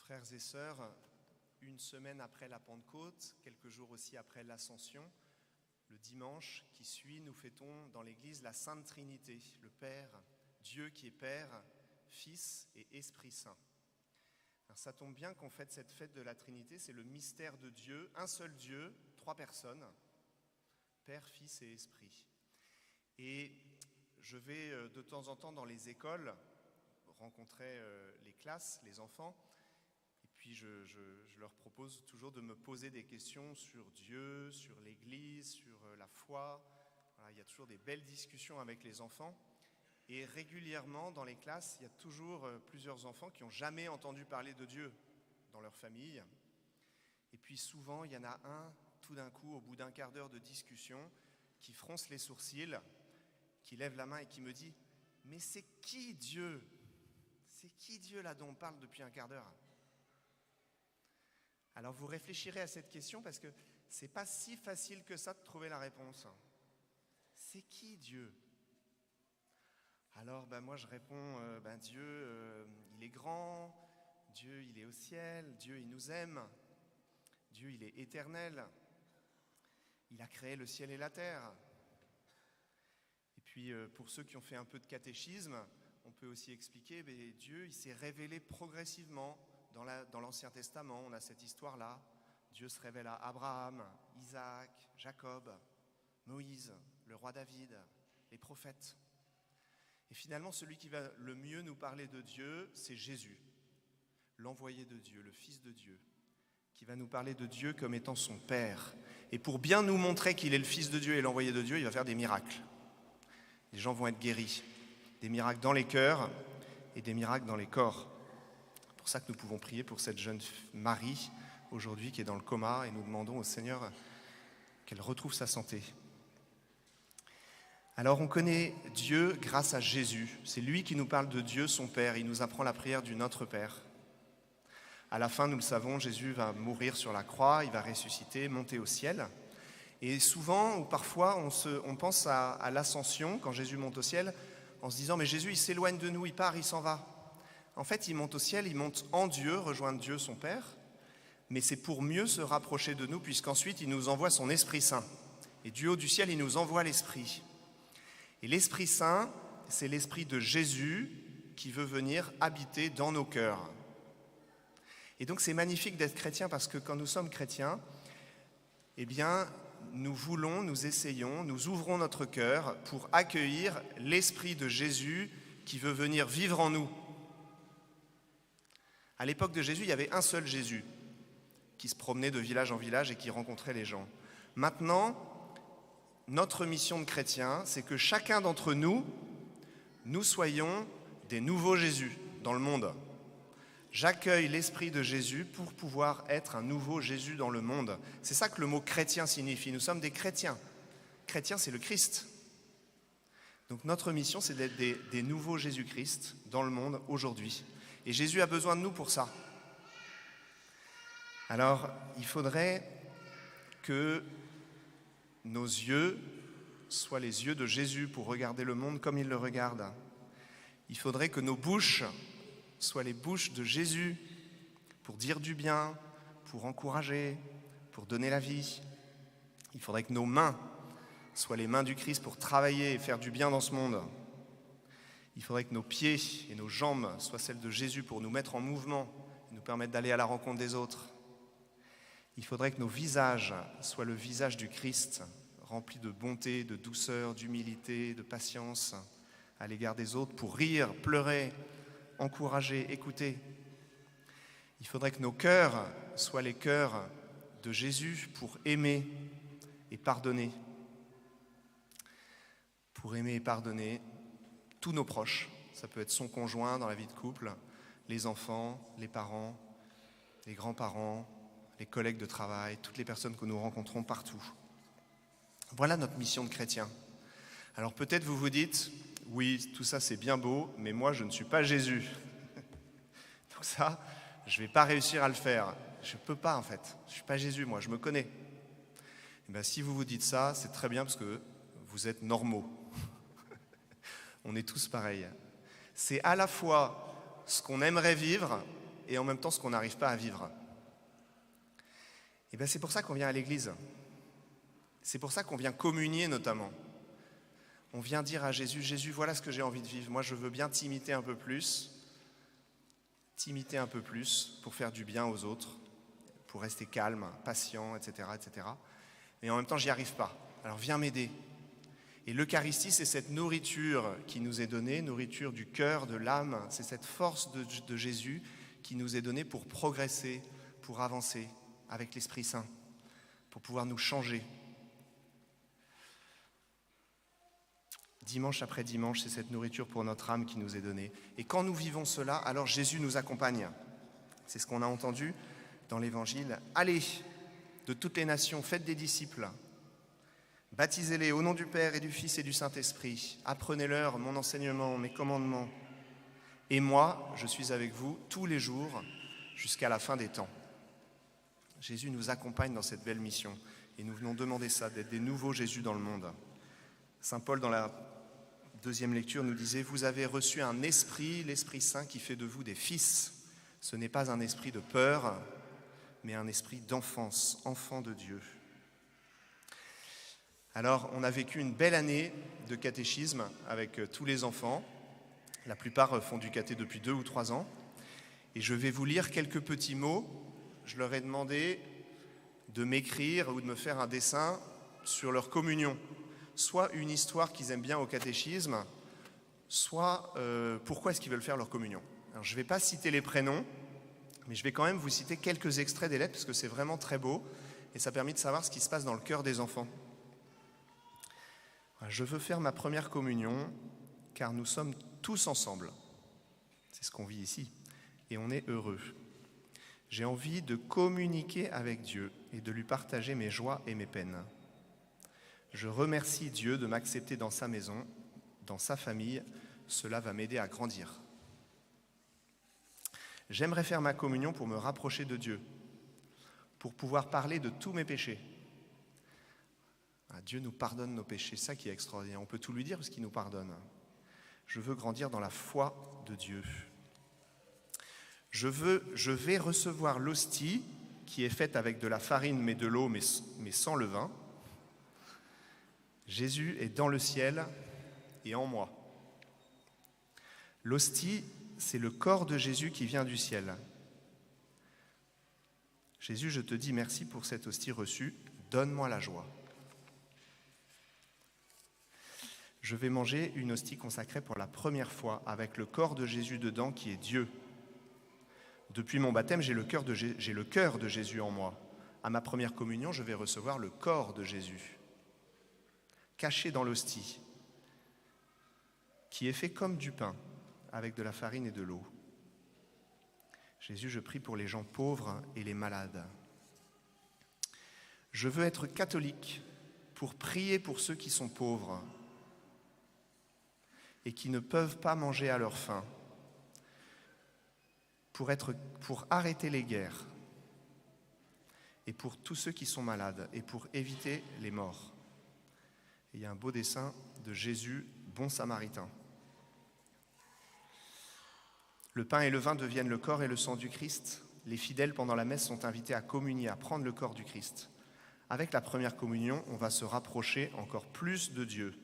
Frères et sœurs, une semaine après la Pentecôte, quelques jours aussi après l'Ascension, le dimanche qui suit, nous fêtons dans l'Église la Sainte Trinité, le Père, Dieu qui est Père, Fils et Esprit Saint. Alors ça tombe bien qu'on fête cette fête de la Trinité, c'est le mystère de Dieu, un seul Dieu, trois personnes, Père, Fils et Esprit. Et je vais de temps en temps dans les écoles rencontrer les classes, les enfants, et puis je leur propose toujours de me poser des questions sur Dieu, sur l'Église, sur la foi. Voilà, il y a toujours des belles discussions avec les enfants. Et régulièrement, dans les classes, il y a toujours plusieurs enfants qui n'ont jamais entendu parler de Dieu dans leur famille. Et puis souvent, il y en a un, tout d'un coup, au bout d'un quart d'heure de discussion, qui fronce les sourcils, qui lève la main et qui me dit « Mais c'est qui Dieu ? C'est qui Dieu là dont on parle depuis un quart d'heure ?» Alors vous réfléchirez à cette question parce que c'est pas si facile que ça de trouver la réponse. C'est qui Dieu ? Alors moi je réponds, Dieu il est grand, Dieu il est au ciel, Dieu il nous aime, Dieu il est éternel, il a créé le ciel et la terre. Et puis pour ceux qui ont fait un peu de catéchisme, on peut aussi expliquer, Dieu il s'est révélé progressivement dans l'Ancien Testament. On a cette histoire-là, Dieu se révèle à Abraham, Isaac, Jacob, Moïse, le roi David, les prophètes. Et finalement, celui qui va le mieux nous parler de Dieu, c'est Jésus, l'envoyé de Dieu, le Fils de Dieu, qui va nous parler de Dieu comme étant son Père. Et pour bien nous montrer qu'il est le Fils de Dieu et l'envoyé de Dieu, il va faire des miracles. Les gens vont être guéris, des miracles dans les cœurs et des miracles dans les corps. C'est pour ça que nous pouvons prier pour cette jeune Marie, aujourd'hui, qui est dans le coma, et nous demandons au Seigneur qu'elle retrouve sa santé. Alors on connaît Dieu grâce à Jésus. C'est lui qui nous parle de Dieu, son Père. Il nous apprend la prière du Notre Père. À la fin, nous le savons, Jésus va mourir sur la croix, il va ressusciter, monter au ciel. Et souvent, ou parfois, on pense à l'ascension, quand Jésus monte au ciel, en se disant « Mais Jésus, il s'éloigne de nous, il part, il s'en va. » En fait, il monte au ciel, il monte en Dieu, rejoindre Dieu, son Père. Mais c'est pour mieux se rapprocher de nous, puisqu'ensuite, il nous envoie son Esprit Saint. Et du haut du ciel, il nous envoie l'Esprit. Et l'Esprit Saint, c'est l'Esprit de Jésus qui veut venir habiter dans nos cœurs. Et donc c'est magnifique d'être chrétien parce que quand nous sommes chrétiens, nous voulons, nous essayons, nous ouvrons notre cœur pour accueillir l'Esprit de Jésus qui veut venir vivre en nous. À l'époque de Jésus, il y avait un seul Jésus qui se promenait de village en village et qui rencontrait les gens. Maintenant, notre mission de chrétien, c'est que chacun d'entre nous, nous soyons des nouveaux Jésus dans le monde. J'accueille l'Esprit de Jésus pour pouvoir être un nouveau Jésus dans le monde. C'est ça que le mot chrétien signifie. Nous sommes des chrétiens. Chrétien, c'est le Christ. Donc notre mission, c'est d'être des nouveaux Jésus-Christ dans le monde aujourd'hui. Et Jésus a besoin de nous pour ça. Alors, il faudrait que nos yeux soient les yeux de Jésus pour regarder le monde comme il le regarde. Il faudrait que nos bouches soient les bouches de Jésus pour dire du bien, pour encourager, pour donner la vie. Il faudrait que nos mains soient les mains du Christ pour travailler et faire du bien dans ce monde. Il faudrait que nos pieds et nos jambes soient celles de Jésus pour nous mettre en mouvement et nous permettre d'aller à la rencontre des autres. Il faudrait que nos visages soient le visage du Christ, rempli de bonté, de douceur, d'humilité, de patience à l'égard des autres, pour rire, pleurer, encourager, écouter. Il faudrait que nos cœurs soient les cœurs de Jésus pour aimer et pardonner. Pour aimer et pardonner tous nos proches. Ça peut être son conjoint dans la vie de couple, les enfants, les parents, les grands-parents, les collègues de travail, toutes les personnes que nous rencontrons partout. Voilà notre mission de chrétien. Alors peut-être vous vous dites, oui, tout ça c'est bien beau, mais moi je ne suis pas Jésus. Donc ça, je ne vais pas réussir à le faire. Je ne peux pas en fait. Je ne suis pas Jésus, moi, je me connais. Et si vous vous dites ça, c'est très bien parce que vous êtes normaux. On est tous pareils. C'est à la fois ce qu'on aimerait vivre et en même temps ce qu'on n'arrive pas à vivre. Et bien c'est pour ça qu'on vient à l'église. C'est pour ça qu'on vient communier notamment. On vient dire à Jésus, Jésus, voilà ce que j'ai envie de vivre. Moi, je veux bien t'imiter un peu plus pour faire du bien aux autres, pour rester calme, patient, etc., etc. Mais en même temps, j'y arrive pas. Alors viens m'aider. Et l'Eucharistie, c'est cette nourriture qui nous est donnée, nourriture du cœur, de l'âme. C'est cette force de Jésus qui nous est donnée pour progresser, pour avancer avec l'Esprit Saint, pour pouvoir nous changer. Dimanche après dimanche, c'est cette nourriture pour notre âme qui nous est donnée. Et quand nous vivons cela, alors Jésus nous accompagne. C'est ce qu'on a entendu dans l'Évangile. Allez, de toutes les nations, faites des disciples. Baptisez-les au nom du Père et du Fils et du Saint-Esprit. Apprenez-leur mon enseignement, mes commandements. Et moi, je suis avec vous tous les jours jusqu'à la fin des temps. Jésus nous accompagne dans cette belle mission. Et nous venons demander ça, d'être des nouveaux Jésus dans le monde. Saint Paul, dans la deuxième lecture, nous disait « Vous avez reçu un esprit, l'Esprit Saint, qui fait de vous des fils. Ce n'est pas un esprit de peur, mais un esprit d'enfance, enfant de Dieu. » Alors, on a vécu une belle année de catéchisme avec tous les enfants. La plupart font du caté depuis 2 ou 3 ans. Et je vais vous lire quelques petits mots. Je leur ai demandé de m'écrire ou de me faire un dessin sur leur communion. Soit une histoire qu'ils aiment bien au catéchisme, soit pourquoi est-ce qu'ils veulent faire leur communion. Alors, je ne vais pas citer les prénoms, mais je vais quand même vous citer quelques extraits des lettres, parce que c'est vraiment très beau, et ça permet de savoir ce qui se passe dans le cœur des enfants. Je veux faire ma première communion, car nous sommes tous ensemble. C'est ce qu'on vit ici, et on est heureux. J'ai envie de communiquer avec Dieu et de lui partager mes joies et mes peines. Je remercie Dieu de m'accepter dans sa maison, dans sa famille. Cela va m'aider à grandir. J'aimerais faire ma communion pour me rapprocher de Dieu, pour pouvoir parler de tous mes péchés. Dieu nous pardonne nos péchés, ça qui est extraordinaire. On peut tout lui dire parce qu'il nous pardonne. Je veux grandir dans la foi de Dieu. Je vais recevoir l'hostie qui est faite avec de la farine mais de l'eau, mais sans levain. Jésus est dans le ciel et en moi. L'hostie, c'est le corps de Jésus qui vient du ciel. Jésus, je te dis merci pour cette hostie reçue. Donne-moi la joie. Je vais manger une hostie consacrée pour la première fois avec le corps de Jésus dedans qui est Dieu. Depuis mon baptême, j'ai le cœur de Jésus en moi. À ma première communion, je vais recevoir le corps de Jésus, caché dans l'hostie, qui est fait comme du pain, avec de la farine et de l'eau. Jésus, je prie pour les gens pauvres et les malades. Je veux être catholique pour prier pour ceux qui sont pauvres et qui ne peuvent pas manger à leur faim, pour arrêter les guerres et pour tous ceux qui sont malades et pour éviter les morts. Et il y a un beau dessin de Jésus, bon samaritain. Le pain et le vin deviennent le corps et le sang du Christ. Les fidèles, pendant la messe, sont invités à communier, à prendre le corps du Christ. Avec la première communion, on va se rapprocher encore plus de Dieu.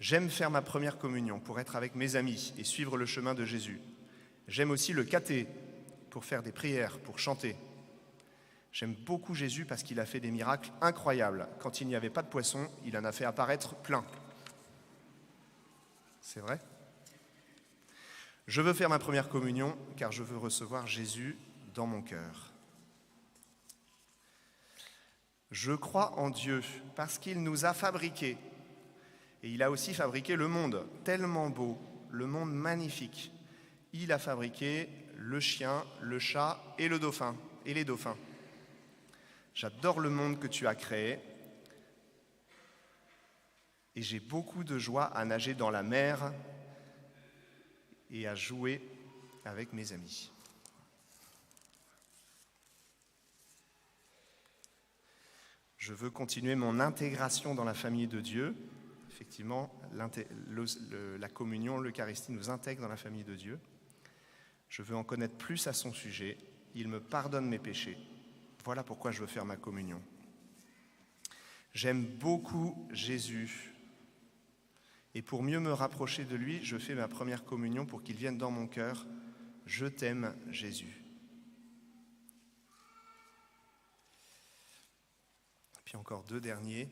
J'aime faire ma première communion pour être avec mes amis et suivre le chemin de Jésus. J'aime aussi le caté pour faire des prières, pour chanter. J'aime beaucoup Jésus parce qu'il a fait des miracles incroyables. Quand il n'y avait pas de poisson, il en a fait apparaître plein. C'est vrai ? Je veux faire ma première communion car je veux recevoir Jésus dans mon cœur. Je crois en Dieu parce qu'il nous a fabriqués. Et il a aussi fabriqué le monde, tellement beau, le monde magnifique. Il a fabriqué le chien, le chat et le dauphin, et les dauphins. J'adore le monde que tu as créé et j'ai beaucoup de joie à nager dans la mer et à jouer avec mes amis. Je veux continuer mon intégration dans la famille de Dieu, effectivement, la communion, l'Eucharistie nous intègre dans la famille de Dieu. Je veux en connaître plus à son sujet. Il me pardonne mes péchés. Voilà pourquoi je veux faire ma communion. J'aime beaucoup Jésus. Et pour mieux me rapprocher de lui, je fais ma première communion pour qu'il vienne dans mon cœur. Je t'aime, Jésus. Puis encore 2 derniers.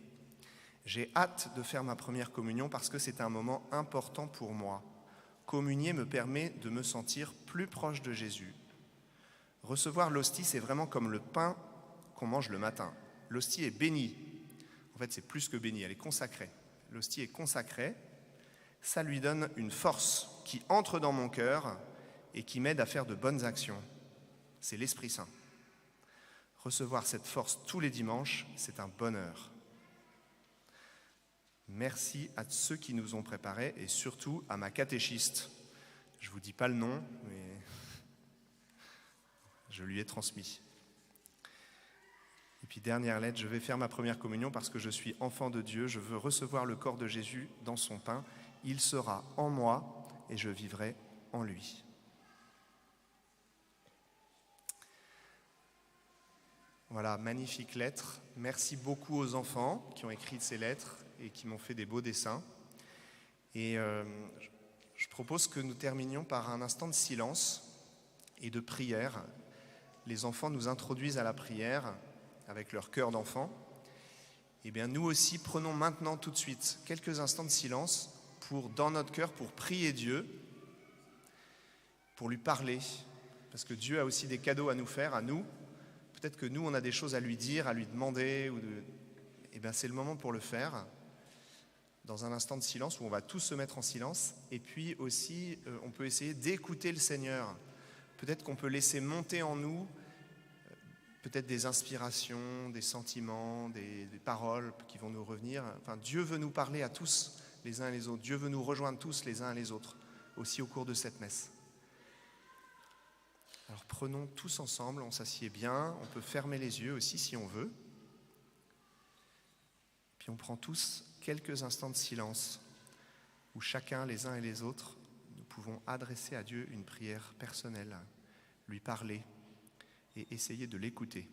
J'ai hâte de faire ma première communion parce que c'est un moment important pour moi. Communier me permet de me sentir plus proche de Jésus. Recevoir l'hostie, c'est vraiment comme le pain qu'on mange le matin. L'hostie est bénie. En fait, c'est plus que bénie, elle est consacrée. L'hostie est consacrée. Ça lui donne une force qui entre dans mon cœur et qui m'aide à faire de bonnes actions. C'est l'Esprit Saint. Recevoir cette force tous les dimanches, c'est un bonheur. Merci à ceux qui nous ont préparés et surtout à ma catéchiste. Je ne vous dis pas le nom, mais je lui ai transmis. Et puis dernière lettre, je vais faire ma première communion parce que je suis enfant de Dieu. Je veux recevoir le corps de Jésus dans son pain. Il sera en moi et je vivrai en lui. Voilà, magnifique lettre. Merci beaucoup aux enfants qui ont écrit ces lettres et qui m'ont fait des beaux dessins. Et je propose que nous terminions par un instant de silence et de prière. Les enfants nous introduisent à la prière avec leur cœur d'enfant. Eh bien, nous aussi, prenons maintenant tout de suite quelques instants de silence dans notre cœur pour prier Dieu, pour lui parler, parce que Dieu a aussi des cadeaux à nous faire, à nous. Peut-être que nous, on a des choses à lui dire, à lui demander. Eh bien, c'est le moment pour le faire, dans un instant de silence où on va tous se mettre en silence. Et puis aussi, on peut essayer d'écouter le Seigneur. Peut-être qu'on peut laisser monter en nous peut-être des inspirations, des sentiments, des paroles qui vont nous revenir. Enfin, Dieu veut nous parler à tous, les uns et les autres. Dieu veut nous rejoindre tous, les uns et les autres, aussi au cours de cette messe. Alors prenons tous ensemble, on s'assied bien, on peut fermer les yeux aussi si on veut. Puis on prend tous quelques instants de silence où chacun, les uns et les autres, nous pouvons adresser à Dieu une prière personnelle, lui parler et essayer de l'écouter.